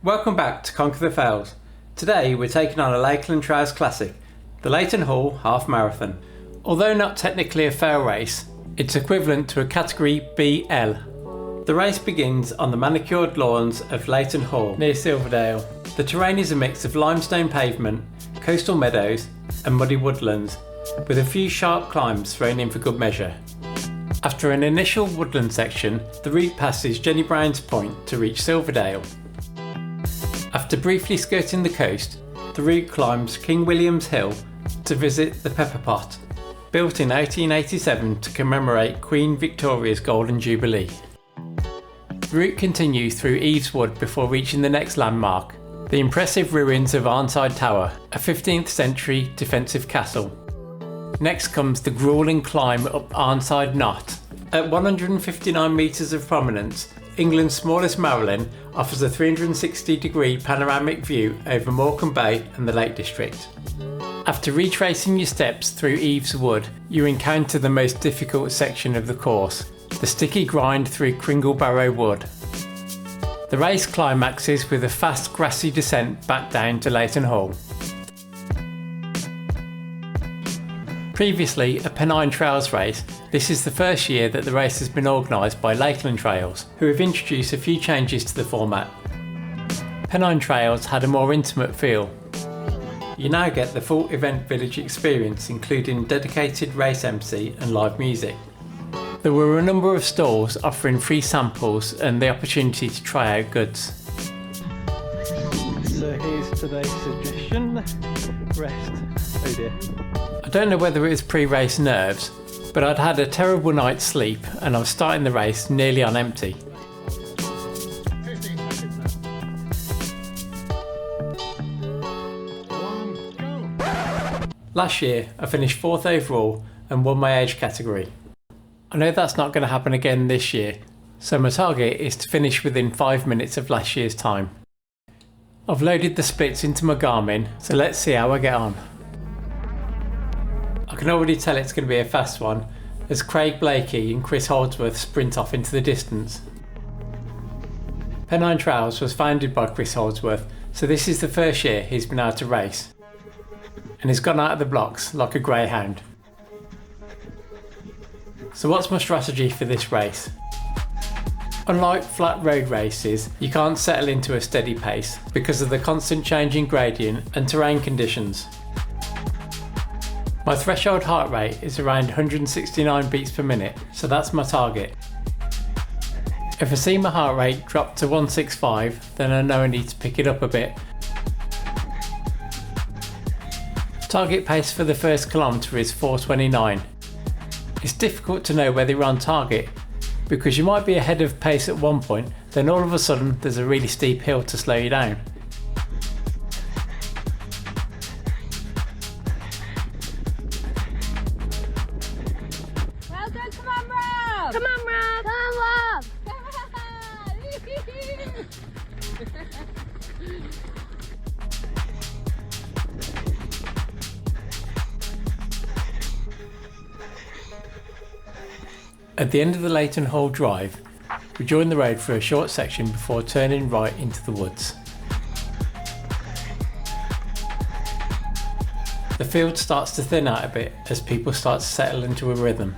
Welcome back to Conquer the Fells. Today we're taking on a Lakeland Trails classic, the Leighton Hall Half Marathon. Although not technically a fair race, it's equivalent to a Category BL. The race begins on the manicured lawns of Leighton Hall near Silverdale. The terrain is a mix of limestone pavement, coastal meadows and muddy woodlands, with a few sharp climbs thrown in for good measure. After an initial woodland section, the route passes Jenny Brown's Point to reach Silverdale. After briefly skirting the coast, the route climbs King William's Hill to visit the Pepperpot, built in 1887 to commemorate Queen Victoria's Golden Jubilee. The route continues through Eves Wood before reaching the next landmark, the impressive ruins of Arnside Tower, a 15th century defensive castle. Next comes the gruelling climb up Arnside Knott. At 159 metres of prominence, England's smallest Marilyn offers a 360-degree panoramic view over Morecambe Bay and the Lake District. After retracing your steps through Eves Wood, you encounter the most difficult section of the course, the sticky grind through Cringlebarrow Wood. The race climaxes with a fast grassy descent back down to Leighton Hall. Previously a Pennine Trails race, this is the first year that the race has been organised by Lakeland Trails, who have introduced a few changes to the format. Pennine Trails had a more intimate feel. You now get the full event village experience, including dedicated race MC and live music. There were a number of stalls offering free samples and the opportunity to try out goods. So here's today's suggestion, rest. Oh dear. I don't know whether it was pre-race nerves, but I'd had a terrible night's sleep and I was starting the race nearly on empty. 15 seconds now. Last year I finished 4th overall and won my age category. I know that's not going to happen again this year, so my target is to finish within 5 minutes of last year's time. I've loaded the splits into my Garmin, so let's see how I get on. I can already tell it's going to be a fast one, as Craig Blakey and Chris Holdsworth sprint off into the distance. Pennine Trails was founded by Chris Holdsworth, so this is the first year he's been able to race, and he's gone out of the blocks like a greyhound. So what's my strategy for this race? Unlike flat road races, you can't settle into a steady pace because of the constant changing gradient and terrain conditions. My threshold heart rate is around 169 beats per minute, so that's my target. If I see my heart rate drop to 165, then I know I need to pick it up a bit. Target pace for the first kilometre is 4:29. It's difficult to know whether you're on target, because you might be ahead of pace at one point, then all of a sudden there's a really steep hill to slow you down. Well done, come on Rob! Come on Rob! Come on! At the end of the Leighton Hall drive, we join the road for a short section before turning right into the woods. The field starts to thin out a bit as people start to settle into a rhythm.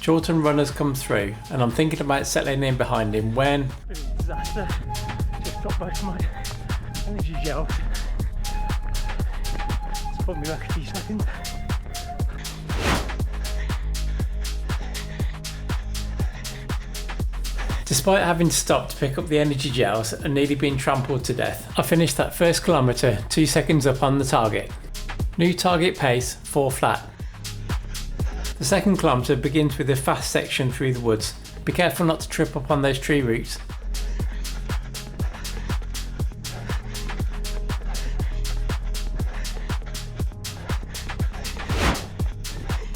Chorlton runners come through and I'm thinking about settling in behind him when... Disaster. Just got both my energy gels. It's put me back a few seconds. Despite having to stop to pick up the energy gels and nearly being trampled to death, I finished that first kilometre 2 seconds up on the target. New target pace 4 flat. The second kilometre begins with a fast section through the woods. Be careful not to trip up on those tree roots.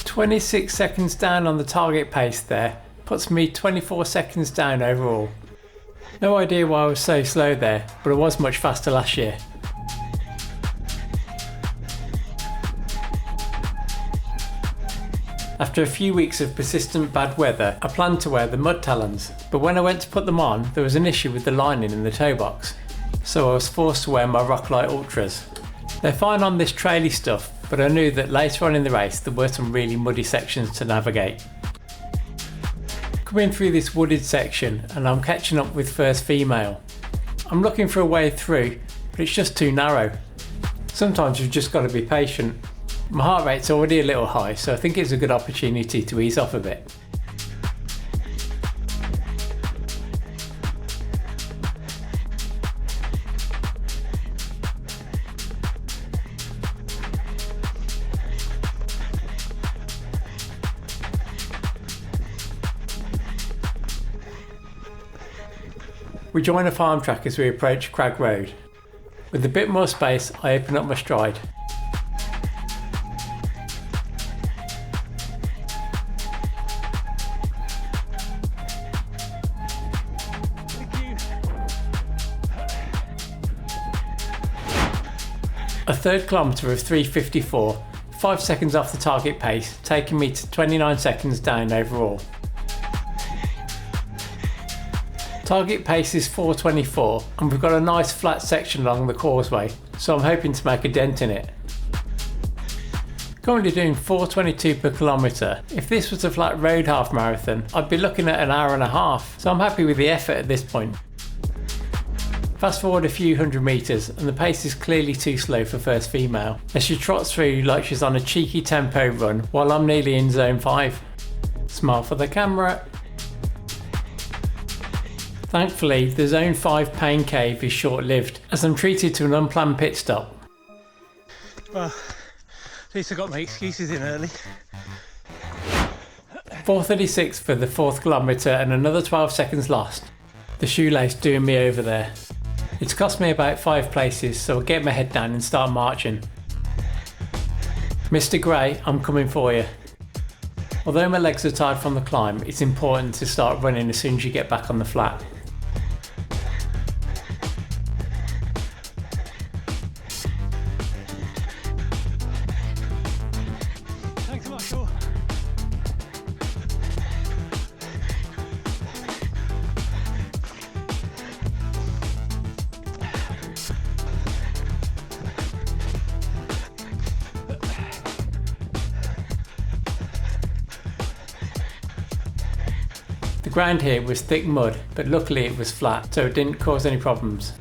"26 seconds down on the target pace there, puts me 24 seconds down overall. No idea why I was so slow there, but I was much faster last year. After After a few weeks of persistent bad weather, I planned to wear the mud talons, but when I went to put them on, there was an issue with the lining in the toe box, so I was forced to wear my Roclite Ultras. They're fine on this traily stuff, but I knew that later on in the race there were some really muddy sections to navigate. Coming through this wooded section and I'm catching up with first female. I'm looking for a way through, but it's just too narrow. Sometimes you've just got to be patient. My heart rate's already a little high, so I think it's a good opportunity to ease off a bit. We join a farm track as we approach Crag Road. With a bit more space, I open up my stride. A third kilometre of 3:54, 5 seconds off the target pace, taking me to 29 seconds down overall. Target pace is 4:24 and we've got a nice flat section along the causeway, so I'm hoping to make a dent in it. Currently doing 4:22 per kilometre. If this was a flat road half marathon, I'd be looking at an hour and a half, so I'm happy with the effort at this point. Fast forward a few hundred metres and the pace is clearly too slow for first female, as she trots through like she's on a cheeky tempo run while I'm nearly in zone 5. Smile for the camera. Thankfully, the zone 5 pain cave is short-lived, as I'm treated to an unplanned pit stop. Well, at least I got my excuses in early. 4:36 for the 4th kilometre and another 12 seconds lost. The shoelace doing me over there. It's cost me about 5 places, so I'll get my head down and start marching. Mr. Gray, I'm coming for you. Although my legs are tired from the climb, it's important to start running as soon as you get back on the flat. Thanks a lot, Shaw. The ground here was thick mud, but luckily it was flat, so it didn't cause any problems.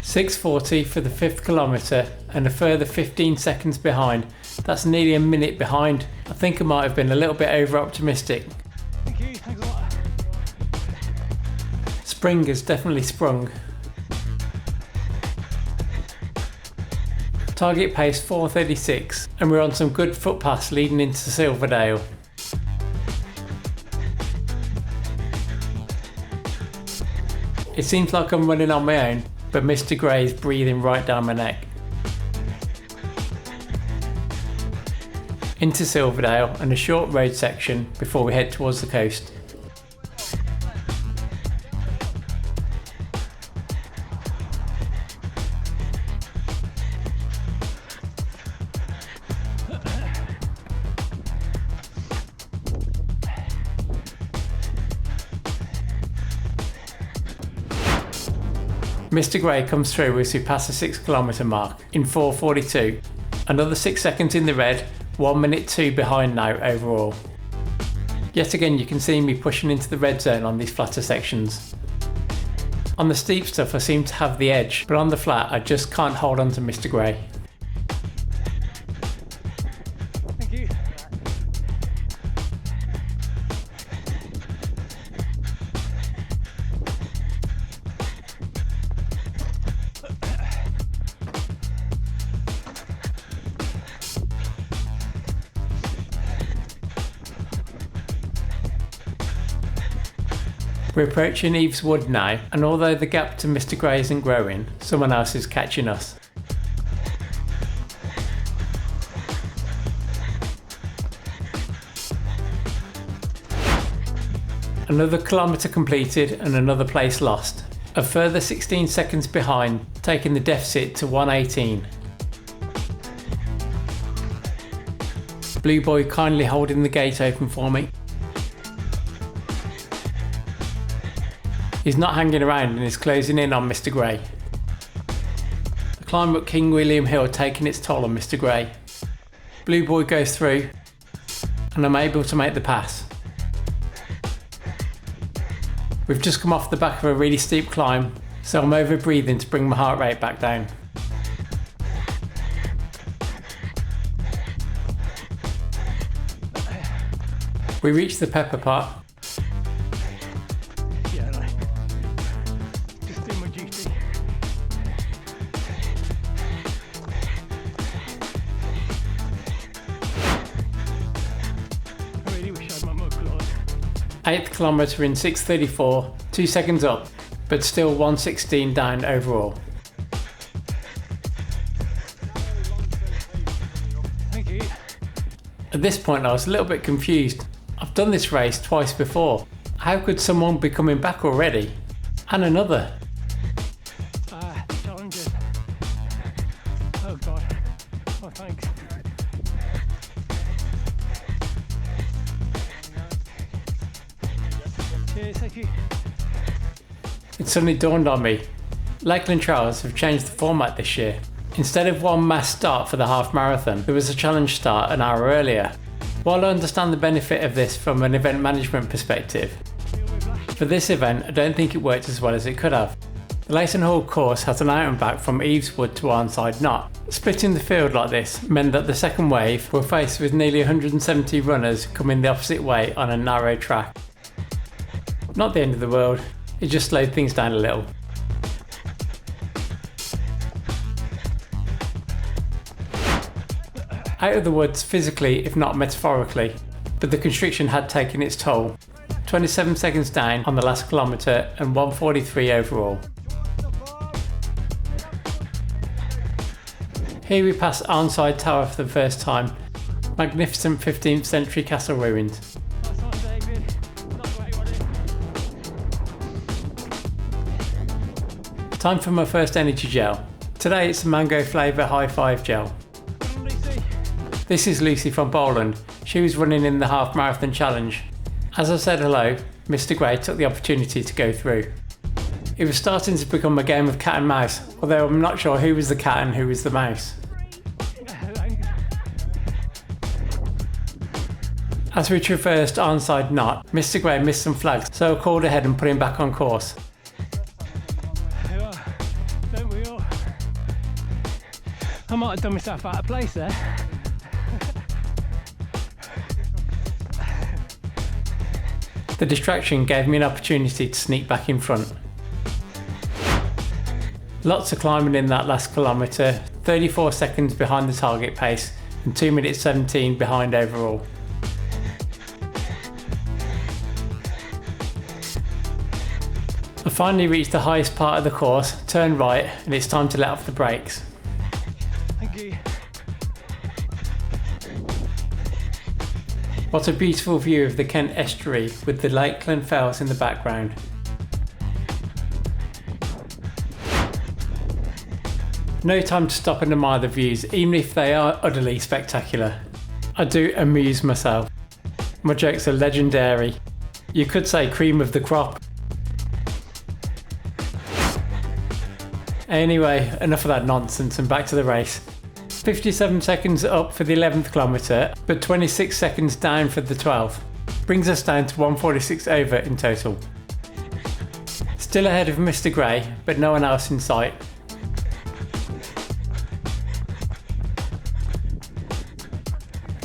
6:40 for the 5th kilometre and a further 15 seconds behind. That's nearly a minute behind. I think I might have been a little bit over optimistic. Thank you, thanks a lot. Spring has definitely sprung. Target pace 4:36 and we're on some good footpaths leading into Silverdale. It seems like I'm running on my own, but Mr. Gray is breathing right down my neck. Into Silverdale and a short road section before we head towards the coast. Mr. Gray comes through as we pass the 6 kilometre mark in 4:42. Another 6 seconds in the red, 1 minute 2 behind now overall. Yet again you can see me pushing into the red zone on these flatter sections. On the steep stuff I seem to have the edge, but on the flat I just can't hold on to Mr. Gray. Thank you. We're approaching Eves Wood now, and although the gap to Mr. Gray isn't growing, someone else is catching us. Another kilometre completed and another place lost. A further 16 seconds behind, taking the deficit to 1:18. Blue Boy kindly holding the gate open for me. He's not hanging around and is closing in on Mr. Gray. The climb up King William Hill taking its toll on Mr. Gray. Blue Boy goes through and I'm able to make the pass. We've just come off the back of a really steep climb, so I'm over breathing to bring my heart rate back down. We reach the Pepperpot. Yeah, like, just do my duty. I really wish I had my mug on. 8th kilometre in 6:34, 2 seconds up, but still 1:16 down overall. Thank you. At this point I was a little bit confused. I've done this race twice before. How could someone be coming back already? And another. Challenges. Oh god. Oh, thanks. Cheers, thank you. It suddenly dawned on me. Lakeland Trails have changed the format this year. Instead of one mass start for the half marathon, there was a challenge start an hour earlier. While I understand the benefit of this from an event management perspective, for this event I don't think it worked as well as it could have. The Leighton Hall course has an out and back from Eveswood to Arnside Knott. Splitting the field like this meant that the second wave were faced with nearly 170 runners coming the opposite way on a narrow track. Not the end of the world, it just slowed things down a little. Out of the woods physically if not metaphorically, but the constriction had taken its toll. 27 seconds down on the last kilometre and 1:43 overall. Here we pass Arnside Tower for the first time. Magnificent 15th century castle ruins. That's on David. Not great, was it? Time for my first energy gel. Today it's a mango flavour high five gel. Lucy. This is Lucy from Bowland. She was running in the half marathon challenge. As I said hello, Mr. Gray took the opportunity to go through. It was starting to become a game of cat and mouse, although I'm not sure who was the cat and who was the mouse. As we traversed Arnside Knott, Mr. Gray missed some flags, so I called ahead and put him back on course. Don't we all? I might have done myself out of place there. The distraction gave me an opportunity to sneak back in front. Lots of climbing in that last kilometre, 34 seconds behind the target pace and 2 minutes 17 behind overall. I finally reached the highest part of the course, turn right and it's time to let off the brakes. Thank you. What a beautiful view of the Kent estuary with the Lakeland Fells in the background. No time to stop and admire the views, even if they are utterly spectacular. I do amuse myself. My jokes are legendary. You could say cream of the crop. Anyway, enough of that nonsense and back to the race. 57 seconds up for the 11th kilometre, but 26 seconds down for the 12th. Brings us down to 1:46 over in total. Still ahead of Mr. Gray, but no one else in sight.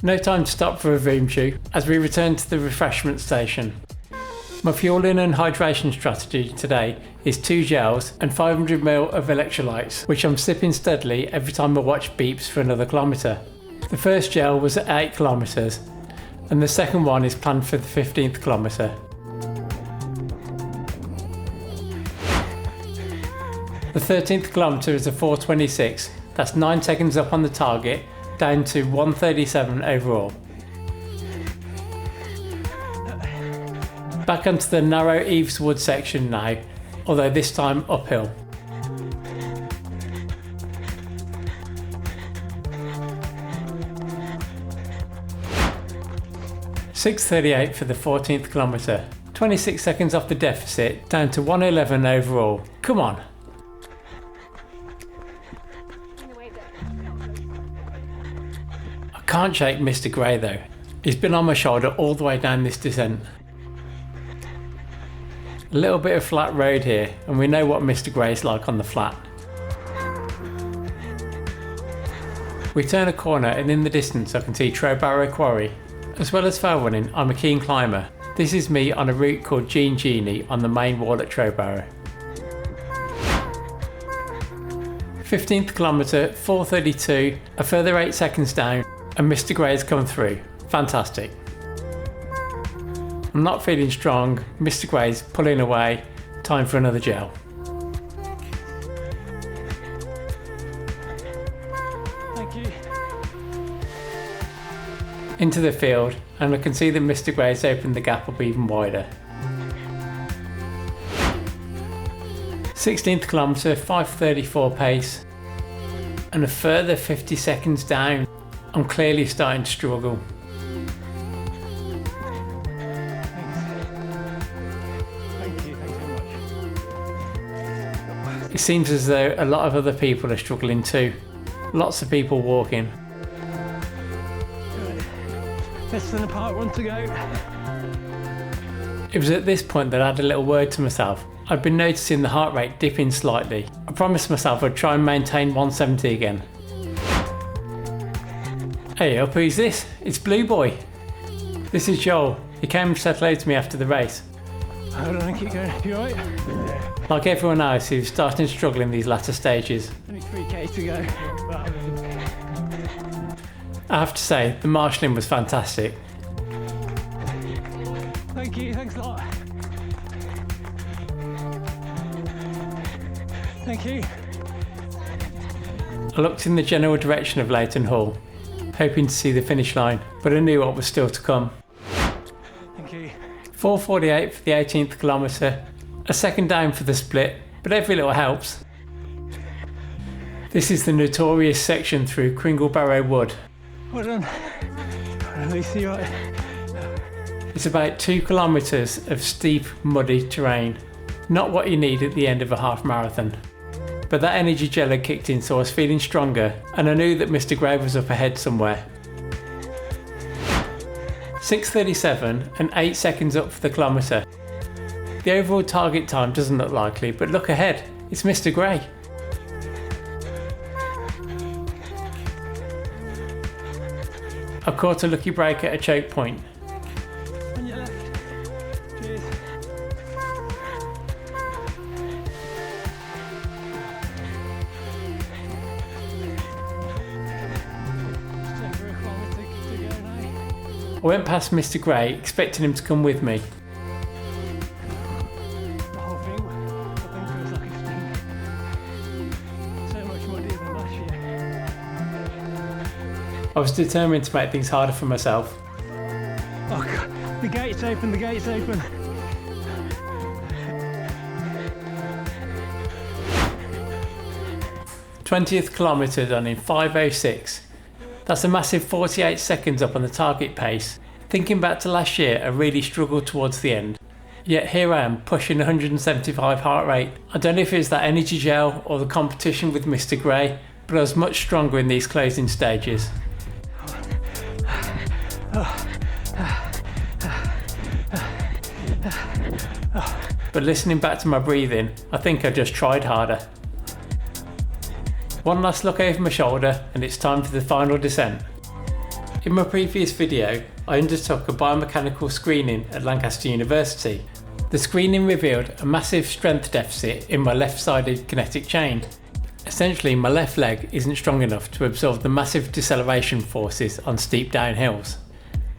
No time to stop for a room chew as we return to the refreshment station. My fueling and hydration strategy today is 2 gels and 500ml of electrolytes, which I'm sipping steadily every time my watch beeps for another kilometre. The first gel was at 8 kilometres and the second one is planned for the 15th kilometre. The 13th kilometre is a 4:26, that's 9 seconds up on the target, down to 1:37 overall. Back onto the narrow Eveswood section now, although this time uphill. 6:38 for the 14th kilometre. 26 seconds off the deficit, down to 1:11 overall. Come on. I can't shake Mr. Gray though. He's been on my shoulder all the way down this descent. A little bit of flat road here, and we know what Mr. Gray's like on the flat. We turn a corner and in the distance I can see Trowbarrow Quarry. As well as fell running, I'm a keen climber. This is me on a route called Jean Genie on the main wall at Trowbarrow. 15th kilometre, 4:32, a further 8 seconds down, and Mr. Gray's come through. Fantastic. I'm not feeling strong, Mr. Gray's pulling away, time for another gel. Thank you. Into the field, and I can see that Mr. Gray's opened the gap up even wider. 16th kilometre, 5:34 pace, and a further 50 seconds down. I'm clearly starting to struggle. It seems as though a lot of other people are struggling too. Lots of people walking. Less than a part, one to go. It was at this point that I had a little word to myself. I'd been noticing the heart rate dipping slightly. I promised myself I'd try and maintain 170 again. Hey up, who's this? It's Blue Boy. This is Joel. He came and said hello to me after the race. Hold on, keep going. You alright? Like everyone else who's starting to struggle in these latter stages. Only 3k to go. I have to say, the marshalling was fantastic. Thank you, thanks a lot. Thank you. I looked in the general direction of Leighton Hall, hoping to see the finish line, but I knew what was still to come. Thank you. 4:48 for the 18th kilometre, a second down for the split, but every little helps. This is the notorious section through Cringlebarrow Wood. Well done. At least you're right. It's about 2 kilometres of steep, muddy terrain. Not what you need at the end of a half marathon. But that energy gel had kicked in, so I was feeling stronger, and I knew that Mr. Gray was up ahead somewhere. 6:37 and 8 seconds up for the kilometre. The overall target time doesn't look likely, but look ahead, it's Mr. Gray. I caught a lucky break at a choke point. On your left. Cheers. Just over a kilometre to go now. I went past Mr. Gray, expecting him to come with me. The whole thing feels like it's been so much muddier than last year. I was determined to make things harder for myself. Oh God, the gate's open, the gate's open. '20th kilometre done in 5:06. That's a massive 48 seconds up on the target pace. Thinking back to last year, I really struggled towards the end. Yet here I am, pushing 175 heart rate. I don't know if it's that energy gel or the competition with Mr. Gray, but I was much stronger in these closing stages. But listening back to my breathing, I think I just tried harder. One last look over my shoulder and it's time for the final descent. In my previous video, I undertook a biomechanical screening at Lancaster University. The screening revealed a massive strength deficit in my left-sided kinetic chain. Essentially, my left leg isn't strong enough to absorb the massive deceleration forces on steep downhills.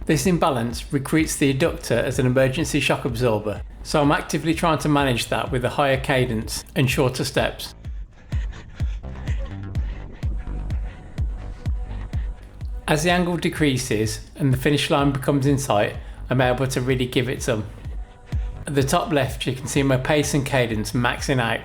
This imbalance recruits the adductor as an emergency shock absorber, so I'm actively trying to manage that with a higher cadence and shorter steps. As the angle decreases and the finish line becomes in sight, I'm able to really give it some. At the top left, you can see my pace and cadence maxing out.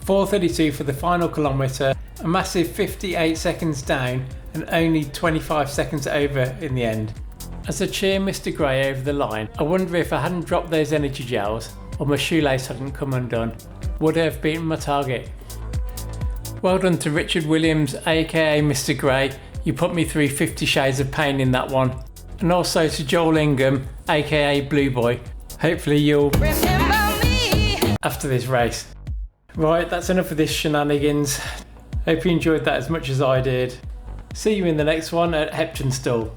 4:32 for the final kilometre, a massive 58 seconds down and only 25 seconds over in the end. As I cheer Mr Gray over the line, I wonder if I hadn't dropped those energy gels or my shoelace hadn't come undone, would I have beaten my target? Well done to Richard Williams, aka Mr Gray, you put me through 50 shades of pain in that one. And also to Joel Ingham, aka Blue Boy, hopefully you'll remember me after this race. Right, that's enough of this shenanigans. Hope you enjoyed that as much as I did. See you in the next one at Heptonstall.